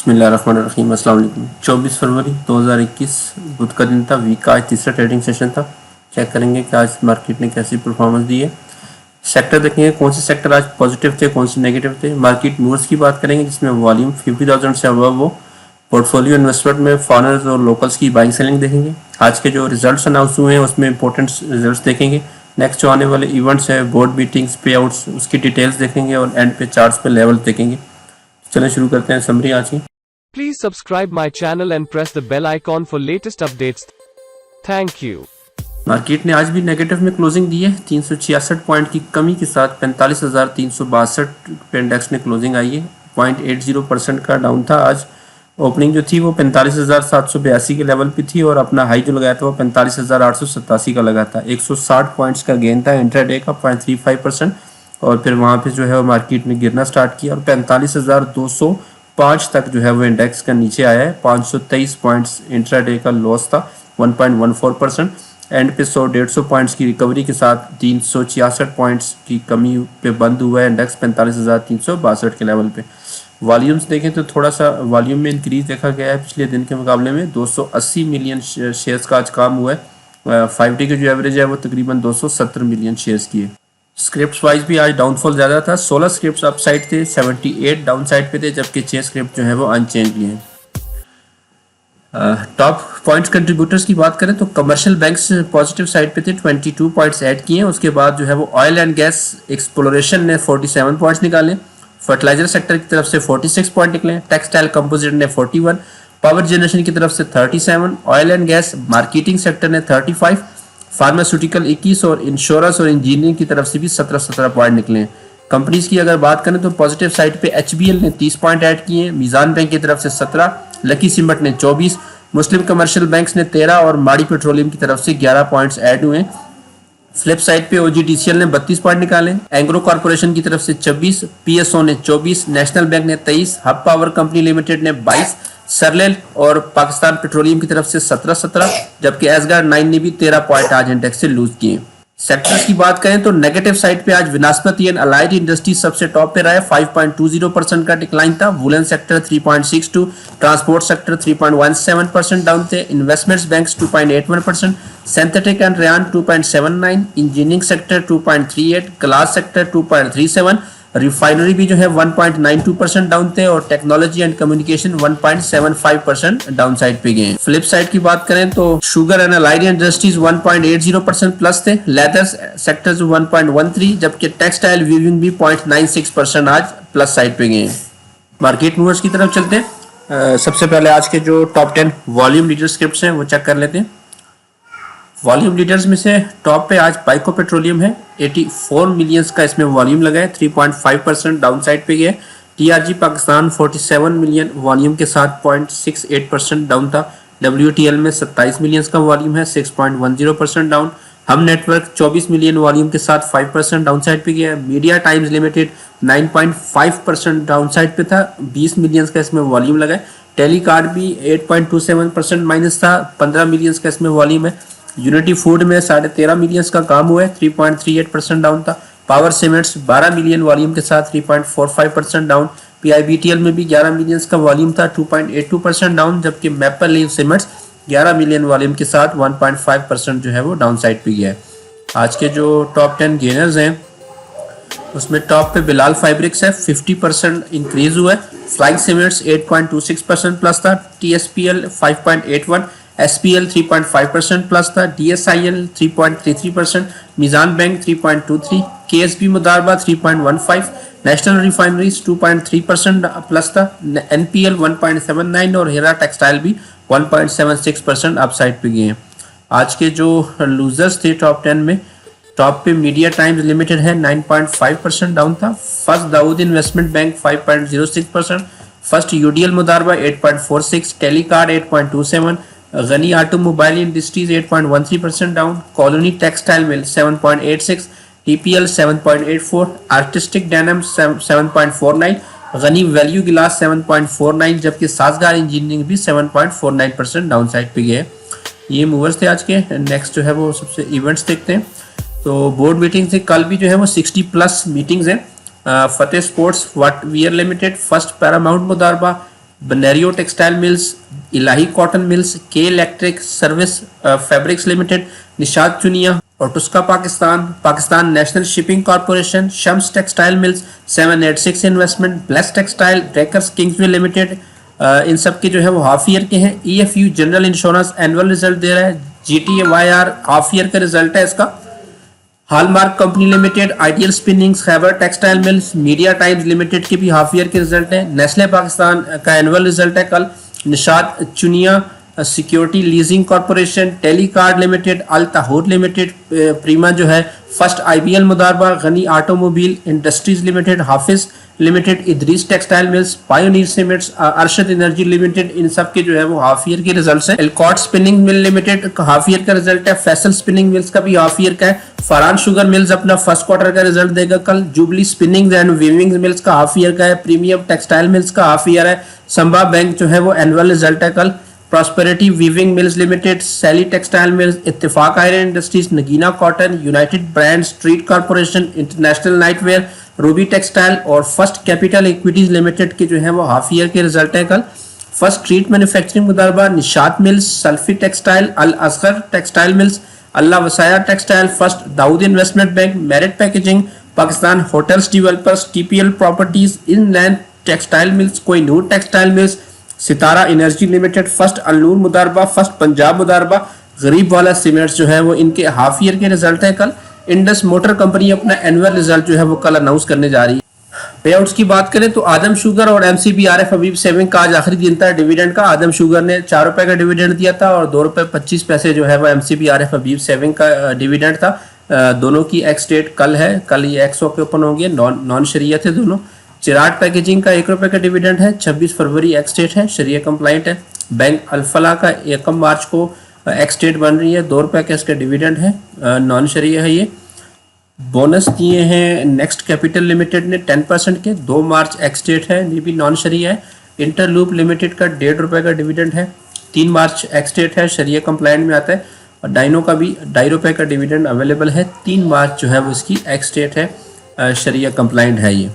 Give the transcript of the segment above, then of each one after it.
बिस्मिल्लाहिर्रहमानिर्रहीम। अस्सलाम वालेकुम। 24 फरवरी 2021 बुध का दिन था। वीक का आज तीसरा ट्रेडिंग सेशन था। चेक करेंगे कि आज मार्केट ने कैसी परफॉर्मेंस दी है। सेक्टर देखेंगे कौन से सेक्टर आज पॉजिटिव थे, कौन से नेगेटिव थे। मार्केट मूव्स की बात करेंगे जिसमें वॉल्यूम 50,000 से अबव हो। पोर्टफोलियो इन्वेस्टमेंट में फॉरेनर्स और लोकल्स की बाइंग सेलिंग देखेंगे। आज के जो रिजल्ट्स अनाउंस हुए हैं उसमें इंपॉर्टेंट रिजल्ट्स देखेंगे। नेक्स्ट जो आने वाले इवेंट्स है, बोर्ड मीटिंग्स, पे आउट्स, उसकी डिटेल्स देखेंगे और एंड पे चार्ट्स पे लेवल देखेंगे। चलें शुरू करते हैं समरी आज की। Please subscribe my channel and press the bell icon for latest updates. Thank you. Market ने आज भी नेगेटिव में क्लोजिंग दी है। 366 पॉइंट की कमी के साथ 45,362 पे इंडेक्स ने क्लोजिंग आई है। 0.80% का डाउन था। आज ओपनिंग जो थी वो 45,782 के लेवल पे थी और अपना हाई जो लगाया था वो 45,887 का लगा था। 160 पॉइंट्स का गेन था इंट्राडे का 0.35%। और फिर वहाँ पे जो है वो मार्केट ने गिरना स्टार्ट किया और 45,205 तक जो है वो इंडेक्स का नीचे आया है। 523 पॉइंट्स इंट्राडे का लॉस था 1.14%। एंड पे 100-150 पॉइंट्स की रिकवरी के साथ 366 पॉइंट्स की कमी पे बंद हुआ है इंडेक्स 45,362 के लेवल पे। वॉल्यूम्स देखें तो थोड़ा सा वॉल्यूम में इंक्रीज देखा गया है पिछले दिन के मुकाबले में। 280 मिलियन शेयर्स का आज काम हुआ है। 5 डे की जो एवरेज है वो तकरीबन 270 मिलियन शेयर्स की है। स्क्रिप्ट्स वाइज भी आज डाउनफॉल ज़्यादा था। 16 स्क्रिप्ट्स अप साइड थे, 78 डाउन साइड पे थे, जबकि 6 स्क्रिप्ट जो है वो अनचेंज भी हैं। टॉप पॉइंट्स कंट्रीब्यूटर्स की बात करें तो कमर्शियल बैंक्स पॉजिटिव साइड पे थे, 22 पॉइंट्स ऐड किए हैं। उसके बाद जो है वो ऑयल एंड गैस एक्सप्लोरेशन ने 47 पॉइंट्स निकाले। फर्टिलाइजर सेक्टर की तरफ से 46 पॉइंट निकले। टेक्सटाइल कंपोजिट ने 41, पावर जनरेशन की तरफ से 37, oil and gas marketing sector ने 35, फार्मास्यूटिकल 21 और इंश्योरेंस और इंजीनियरिंग की तरफ से भी 17 पॉइंट निकले हैं। कंपनीज की अगर बात करें तो पॉजिटिव साइड पे एचबीएल ने 30 पॉइंट ऐड किए हैं, मीजान बैंक की तरफ से 17, लकी सीमेंट ने 24, मुस्लिम कमर्शियल बैंक्स ने 13 और माड़ी पेट्रोलियम की तरफ से 11 पॉइंट्स ऐड हुए हैं। फ्लिप साइड पे ओजीटीसीएल ने 32 पॉइंट निकाले, एंग्रो कॉर्पोरेशन की तरफ से 26, पीएसओ ने 24, नेशनल बैंक ने 23, हब पावर कंपनी लिमिटेड ने 22, सरलेल और पाकिस्तान पेट्रोलियम की तरफ से 17, जबकि एसगार्ड 9 ने भी 13 पॉइंट आज इंडेक्स से लूज किए। सेक्टर्स की बात करें तो नेगेटिव साइड पे आज विनास्पति एंड अलाइड इंडस्ट्रीज सबसे टॉप पे रहा है। 5.20% का डिक्लाइन था। Woollen sector 3.62, transport sector 3.17% down थे। Investments banks 2.81%, synthetic and rayon 2.79, engineering sector 2.38, glass sector 2.37, refinery भी जो है 1.92% डाउन थे और technology and communication 1.75% down side पे गए। फ्लिप साइड की बात करें तो sugar and allied industries 1.80% plus थे। लेदर सेक्टर्स 1.13, जबकि टेक्सटाइल वीविंग भी 0.96% आज प्लस साइड पे गए। मार्केट मूवर्स की तरफ चलते हैं। सबसे पहले आज के जो टॉप 10 वॉल्यूम लीडर स्क्रिप्ट्स हैं वो चेक कर लेते हैं। वॉल्यूम लीडर्स में से टॉप पे आज बाइको पेट्रोलियम है। 84 मिलियंस का इसमें वॉल्यूम लगा है, 3.5% डाउन साइड पे गया। टीआरजी पाकिस्तान 47 मिलियन वॉल्यूम के साथ 0.68% डाउन था। डब्ल्यूटीएल में 27 मिलियंस का वॉल्यूम है, 6.10% डाउन। हम नेटवर्क 24 मिलियन वॉल्यूम के साथ 5% डाउन साइड पे गया। Media times limited 9.5% down side पे था, 20 मिलियंस का इसमें वॉल्यूम लगा है। टेलीकार्ड भी 8.27% माइनस था, 15 मिलियंस का इसमें वॉल्यूम है। यूनिटी फूड में 13.5 मिलियंस का काम हुआ है, 3.38% डाउन था। पावर सीमेंट्स 12 मिलियन वॉल्यूम के साथ 3.45% डाउन। पीआईबीटीएल में भी 11 मिलियंस का वॉल्यूम था, 2.82% डाउन, जबकि maple leaf cements 11 million volume के साथ 1.5% जो है वो डाउन साइड पे गया है। आज के जो टॉप 10 गेनर्स हैं उसमें टॉप पे बिलाल फाइब्रिक्स है, 50% इंक्रीज हुआ है। फ्लाइंग सीमेंट्स 8.26% प्लस था। टीएसपीएल 5.81, एसपीएल 3.5% प्लस था। DSIL 3.33%, Meezan bank 3.23, KSB Modaraba 3.15, national refineries 2.3% plus था। एनपीएल 1.79 और हीरा टेक्सटाइल भी 1.76% अपसाइड पे गए हैं। आज के जो लूजर्स थे टॉप 10 में, टॉप पे मीडिया टाइम्स लिमिटेड है, 9.5% डाउन था। First Dawood investment bank 5.06%, first UDL Modaraba 8.46, Telecard 8.27, Ghani automobile industries 8.13% down. Colony textile mill 7.86, TPL 7.84, artistic denim 7.49, Ghani value glass 7.49, जबकि साजगार इंजीनियरिंग भी 7.49% डाउन साइड पे गए। ये मूवर्स थे आज के। नेक्स्ट जो है वो सबसे इवेंट्स देखते हैं। तो बोर्ड मीटिंग से कल भी जो है वो 60+ मीटिंग्स हैं। Fateh sports wear limited, first paramount Modaraba, Bhanero textile mills, Elahi cotton mills, K electric service fabrics limited, Nishat Chunian, Otsuka Pakistan, Pakistan national shipping corporation, Shams textile mills, 786 investment, blessed textile, breakers kingsway limited, इन सब के जो है वो हाफ ईयर के हैं। EFU general insurance annual result दे रहा है। जीटीवाईआर हाफ ईयर का रिजल्ट है इसका। Hallmark company limited, ideal स्पिनिंग्स, Khyber textile mills, media times limited के भी हाफ ईयर के रिजल्ट है। नेस्ले पाकिस्तान का एनुअल रिजल्ट है कल। Nishat Chunian security leasing corporation, Telecard limited, Al Tahur limited, prima जो है first IBL Modaraba, Ghani automobile industries limited, Hafiz limited, Idrees textile mills, pioneer cements, Arshad energy limited, इन सब के जो है वो हाफ ईयर के रिजल्ट्स हैं। एलकॉट स्पिनिंग मिल लिमिटेड का हाफ ईयर का रिजल्ट है। फैसल स्पिनिंग मिल्स का भी हाफ ईयर का है। फरहान शुगर मिल्स अपना फर्स्ट क्वार्टर का रिजल्ट देगा कल। Jubilee spinning and weaving mills का हाफ ईयर का है। प्रीमियम टेक्सटाइल मिल्स का हाफ ईयर है। संभा बैंक जो है वो एनुअल रिजल्ट है कल। प्रॉस्पेरिटी वीविंग मिल्स लिमिटेड, सैली टेक्सटाइल मिल्स, इत्तेफाक iron industries, Nagina cotton, United brand, street corporation, international nightwear, Ruby textile और फर्स्ट कैपिटल इक्विटीज लिमिटेड के जो है वो हाफ ईयर के रिजल्ट है कल। First street manufacturing Modaraba, Nishat mills, Salfi textile, Al Asghar textile mills, Allah Wasaya textile, first Dawood investment bank, merit packaging, Pakistan hotels developers, TPL properties, inland textile mills, Kohinoor textile mills, Sitara energy limited, first Alnoor Modaraba, first Punjab Modaraba, Gharibwal cements जो है वो इनके half year के result है कल। Indus motor company अपना annual result जो है वो कल अनाउंस करने जा रही है। पे आउट्स की बात करें तो आदम शुगर और एमसीबीआरएफ हबीब सेविंग का आज आखिरी दिन था डिविडेंड का। आदम शुगर ने 4 रुपए का डिविडेंड दिया था और 2 रुपए 25 पैसे जो है वो एमसीबीआरएफ हबीब सेविंग का डिविडेंड था। दोनों की एक्स डेट कल है। कल ये एक्स के ओपन होंगे। नॉन शरिया थे दोनों। चिराग पैकेजिंग का 1 रुपए का डिविडेंड है। 26 फरवरी एक्स डेट है, शरिया कंप्लाइंट है। बैंक अल्फला का 1 मार्च को एक्स डेट बन रही है। 2 रुपए का इसका डिविडेंड है, नॉन शरिया है ये। बोनस दिए हैं नेक्स्ट कैपिटल लिमिटेड ने 10% के। 2 मार्च एक्स डेट है, ये भी नॉन शरिया है। इंटरलूप लिमिटेड का 1.5 रुपए का डिविडेंड है। 3 मार्च एक्स डेट है, शरिया कंप्लाइंट में आता है। और डाइनो का भी 2.5 रुपए का डिविडेंड अवेलेबल है। 3 मार्च जो है वो इसकी एक्स डेट है, शरिया कंप्लाइंट है ये।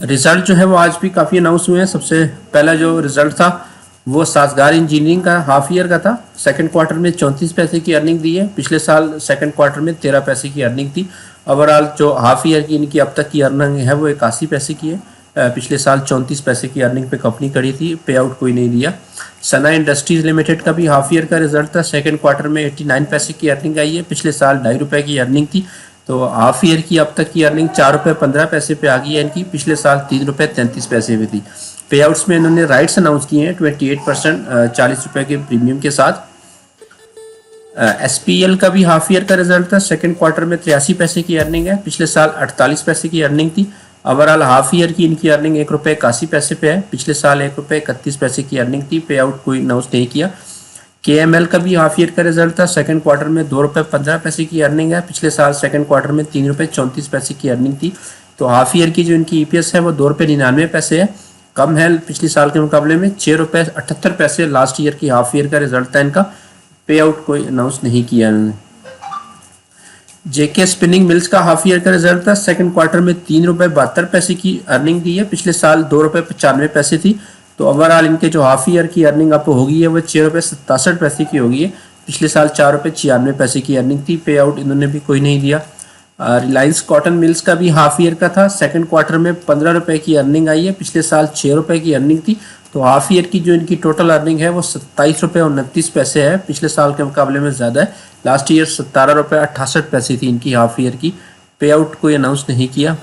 रिजल्ट जो है वो आज भी काफ़ी अनाउंस हुए हैं। सबसे पहला जो रिजल्ट था वो साजगार इंजीनियरिंग का हाफ ईयर का था। सेकंड क्वार्टर में 34 पैसे की अर्निंग दी है। पिछले साल सेकंड क्वार्टर में 13 पैसे की अर्निंग थी। ओवरऑल जो हाफ ईयर की इनकी अब तक की अर्निंग है वो 81 पैसे की है। पिछले साल 34 पैसे की अर्निंग पे कंपनी खड़ी थी, पे आउट कोई नहीं दिया। सना इंडस्ट्रीज लिमिटेड का भी हाफ ईयर का रिजल्ट था। सेकेंड क्वार्टर में 89 पैसे की अर्निंग आई है। पिछले साल 2.5 रुपये की अर्निंग थी। तो हाफ ईयर की अब तक की अर्निंग 4 रुपये 15 पैसे पे आ गई है इनकी। पिछले साल 3 रुपये 33 पैसे पे थी। पे आउट्स में इन्होंने राइट्स अनाउंस किए हैं 28%, 40 रुपये के प्रीमियम के साथ। एसपीएल का भी हाफ ईयर का रिजल्ट था। सेकंड क्वार्टर में 83 पैसे की अर्निंग है। पिछले साल 48 पैसे की अर्निंग थी। ओवरऑल हाफ ईयर की इनकी अर्निंग 1 रुपये 81 पैसे पे है। पिछले साल 1 रुपये 31 पैसे की अर्निंग थी। पे आउट कोई अनाउंस नहीं किया। केएमएल का भी हाफ ईयर का रिजल्ट था। सेकंड क्वार्टर में 2 रुपये 15 पैसे की अर्निंग है। पिछले साल सेकंड क्वार्टर में 3 रुपये 34 पैसे की अर्निंग थी। तो हाफ ईयर की जो इनकी ईपीएस है वो 2 रुपये 99 पैसे है, कम है पिछले साल के मुकाबले में। 6 रुपये 78 पैसे लास्ट ईयर की हाफ ईयर का रिजल्ट था इनका। पे आउट कोई अनाउंस नहीं किया इन्होंने। जेके स्पिनिंग मिल्स का हाफ ईयर का रिजल्ट था। सेकंड क्वार्टर में 3 रुपये 72 पैसे की अर्निंग दी है। पिछले साल 2 रुपये 95 पैसे थी। तो ओवरऑल इनके जो हाफ ईयर की अर्निंग अब होगी है वो 6 रुपये 67 पैसे की होगी है। पिछले साल 4 रुपये 96 पैसे की अर्निंग थी। पे आउट इन्होंने भी कोई नहीं दिया। रिलायंस कॉटन मिल्स का भी हाफ ईयर का था। सेकंड क्वार्टर में 15 रुपये की अर्निंग आई है। पिछले साल 6 रुपये की अर्निंग थी। तो हाफ ईयर की जो इनकी टोटल अर्निंग है वो 27 रुपये 29 पैसे है। पिछले साल के मुकाबले में ज़्यादा है। लास्ट ईयर 17 रुपये 68 पैसे थी इनकी हाफ ईयर की। पे आउट कोई अनाउंस नहीं किया।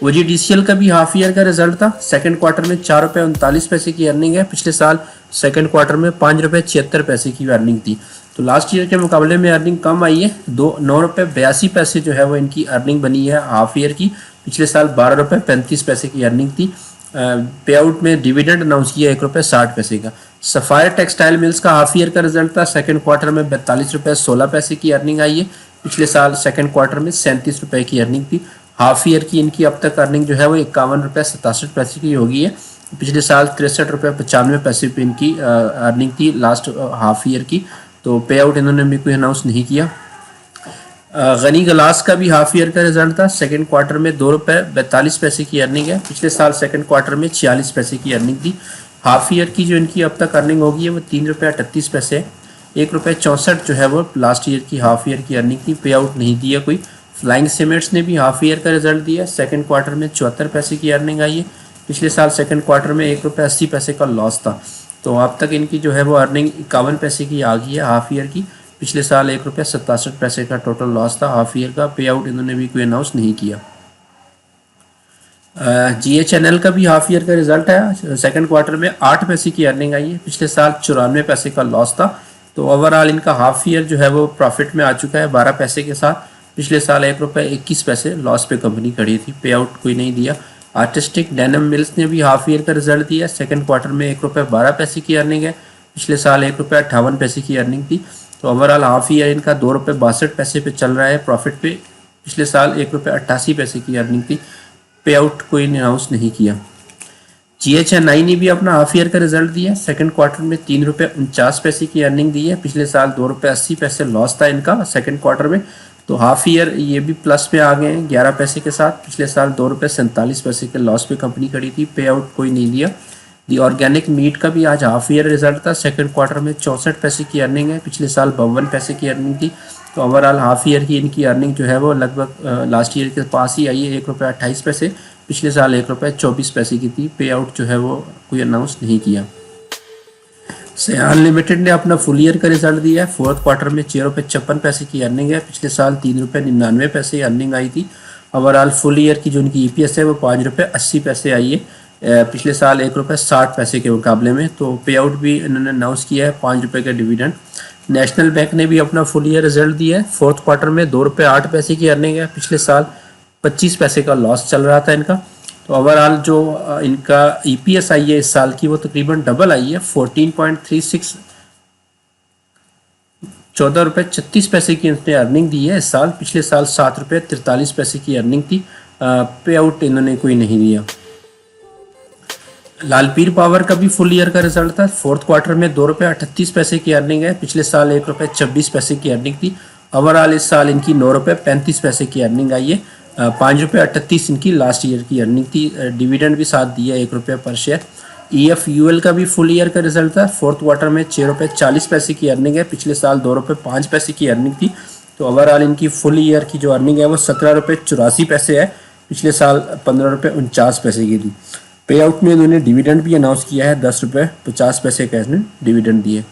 ओजीडीसीएल का भी हाफ ईयर का रिजल्ट था। सेकंड क्वार्टर में 4 रुपये 39 पैसे की अर्निंग है। पिछले साल सेकंड क्वार्टर में 5 रुपये 76 पैसे की अर्निंग थी। तो लास्ट ईयर के मुकाबले में अर्निंग कम आई है। 9 रुपये 82 पैसे जो है वो इनकी अर्निंग बनी है हाफ ईयर की। पिछले साल 12 रुपये 35 पैसे की अर्निंग थी। पे आउट में डिविडेंड अनाउंस किया 1 रुपये 60 पैसे का। सफायर टेक्सटाइल मिल्स का हाफ ईयर का रिजल्ट था। सेकंड क्वार्टर में 42 रुपये 16 पैसे की अर्निंग आई है। पिछले साल सेकंड क्वार्टर में 37 रुपये की अर्निंग थी। हाफ ईयर की इनकी अब तक अर्निंग जो है वो 51 रुपये 67 पैसे की होगी है। पिछले साल 63 रुपये 95 पैसे पे इनकी अर्निंग थी लास्ट हाफ ईयर की। तो पे आउट इन्होंने भी कोई अनाउंस नहीं किया। गनी गलास का भी हाफ ईयर का रिजल्ट था। सेकंड क्वार्टर में 2 रुपये 42 पैसे की अर्निंग है। पिछले साल सेकंड क्वार्टर में 46 पैसे की अर्निंग थी। हाफ ईयर की जो इनकी अब तक अर्निंग होगी है वो 3 रुपये 38 पैसे है। 1 रुपये 64 जो है वो लास्ट ईयर की हाफ ईयर की अर्निंग थी। पे आउट नहीं दिया कोई। फ्लाइंग सीमेंट्स ने भी हाफ ईयर का रिजल्ट दिया। सेकंड क्वार्टर में 74 पैसे की अर्निंग आई है। पिछले साल सेकंड क्वार्टर में 1 रुपये 80 पैसे का लॉस था। तो अब तक इनकी जो है वो अर्निंग 51 पैसे की आ गई है हाफ ईयर की। पिछले साल 1 रुपये 67 पैसे का टोटल लॉस था हाफ ईयर का। पे आउट इन्होंने भी कोई अनाउंस नहीं किया। GHNL का भी हाफ ईयर का रिजल्ट है। सेकंड क्वार्टर में 8 पैसे की अर्निंग आई है। पिछले साल 94 पैसे का लॉस था। तो ओवरऑल इनका हाफ ईयर जो है वो प्रॉफिट में आ चुका है 12 पैसे के साथ। पिछले साल 1 रुपये 21 पैसे लॉस पे कंपनी खड़ी थी। पे आउट कोई नहीं दिया। आर्टिस्टिक डेनिम मिल्स ने भी हाफ ईयर का रिजल्ट दिया। सेकंड क्वार्टर में 1 रुपये 12 पैसे की अर्निंग है। पिछले साल 1 रुपये 58 पैसे की अर्निंग थी। तो ओवरऑल हाफ ईयर इनका 2 रुपये 62 पैसे पे चल रहा है प्रॉफिट पे। पिछले साल 1 रुपये 88 पैसे की अर्निंग थी। पे आउट कोई अनाउंस नहीं किया। GHNI ने भी अपना हाफ ईयर का रिजल्ट दिया। सेकंड क्वार्टर में 3 रुपये 49 पैसे की अर्निंग दी है। पिछले साल 2 रुपये 80 पैसे लॉस था इनका सेकंड क्वार्टर में। तो हाफ ईयर ये भी प्लस में आ गए हैं 11 पैसे के साथ। पिछले साल 2 रुपये 47 पैसे के लॉस पे कंपनी खड़ी थी। पे आउट कोई नहीं दिया। दी ऑर्गेनिक मीट का भी आज हाफ ईयर रिजल्ट था। सेकंड क्वार्टर में 64 पैसे की अर्निंग है। पिछले साल 52 पैसे की अर्निंग थी। तो ओवरऑल हाफ ईयर की इनकी अर्निंग जो है वो लगभग लास्ट ईयर के पास ही आई है 1 रुपये 28 पैसे। पिछले साल 1 रुपये 24 पैसे की थी। पे आउट जो है वो कोई अनाउंस नहीं किया। सयान लिमिटेड ने अपना फुल ईयर का रिजल्ट दिया है। फोर्थ क्वार्टर में 6 रुपये 56 पैसे की अर्निंग है। पिछले साल 3 रुपये 99 पैसे अर्निंग आई थी। ओवरऑल फुल ईयर की जो उनकी EPS है वो 5 रुपये 80 पैसे आई है। पिछले साल 1 रुपये 60 पैसे के मुकाबले में। तो पे आउट भी इन्होंने अनाउंस किया है 5 रुपये का डिविडेंड। नेशनल बैंक ने भी अपना फुल ईयर रिजल्ट दिया है। फोर्थ क्वार्टर में 2 रुपये 8 पैसे की अर्निंग है। पिछले साल 25 पैसे का लॉस चल रहा था इनका। तो ओवरऑल जो इनका EPS आई है इस साल की वो तकरीबन डबल आई है 14.36 14 रुपये 36 पैसे की इन्होंने अर्निंग दी है इस साल। पिछले साल 7 रुपये 43 पैसे की अर्निंग थी। पे आउट इन्होंने कोई नहीं दिया। लालपीर पावर का भी फुल ईयर का रिजल्ट था। फोर्थ क्वार्टर में 2 रुपये 38 पैसे की अर्निंग है। पिछले साल 1 रुपये 26 पैसे की अर्निंग थी। ओवरऑल इस साल इनकी 9 रुपये 35 पैसे की अर्निंग आई है। 5 रुपये 38 इनकी लास्ट ईयर की अर्निंग थी। डिविडेंड भी साथ दिया 1 रुपये पर शेयर। EFUL का भी फुल ईयर का रिजल्ट था। फोर्थ क्वार्टर में 6 रुपये 40 पैसे की अर्निंग है। पिछले साल 2 रुपये 5 पैसे की अर्निंग थी। तो ओवरऑल इनकी फुल ईयर की जो अर्निंग है वो 17 रुपये 84 पैसे है। पिछले साल 15 रुपये 49 पैसे की थी। पे आउट में इन्होंने डिविडेंड भी अनाउंस किया है 10 रुपये 50 पैसे का इसने डिविडेंड दिए।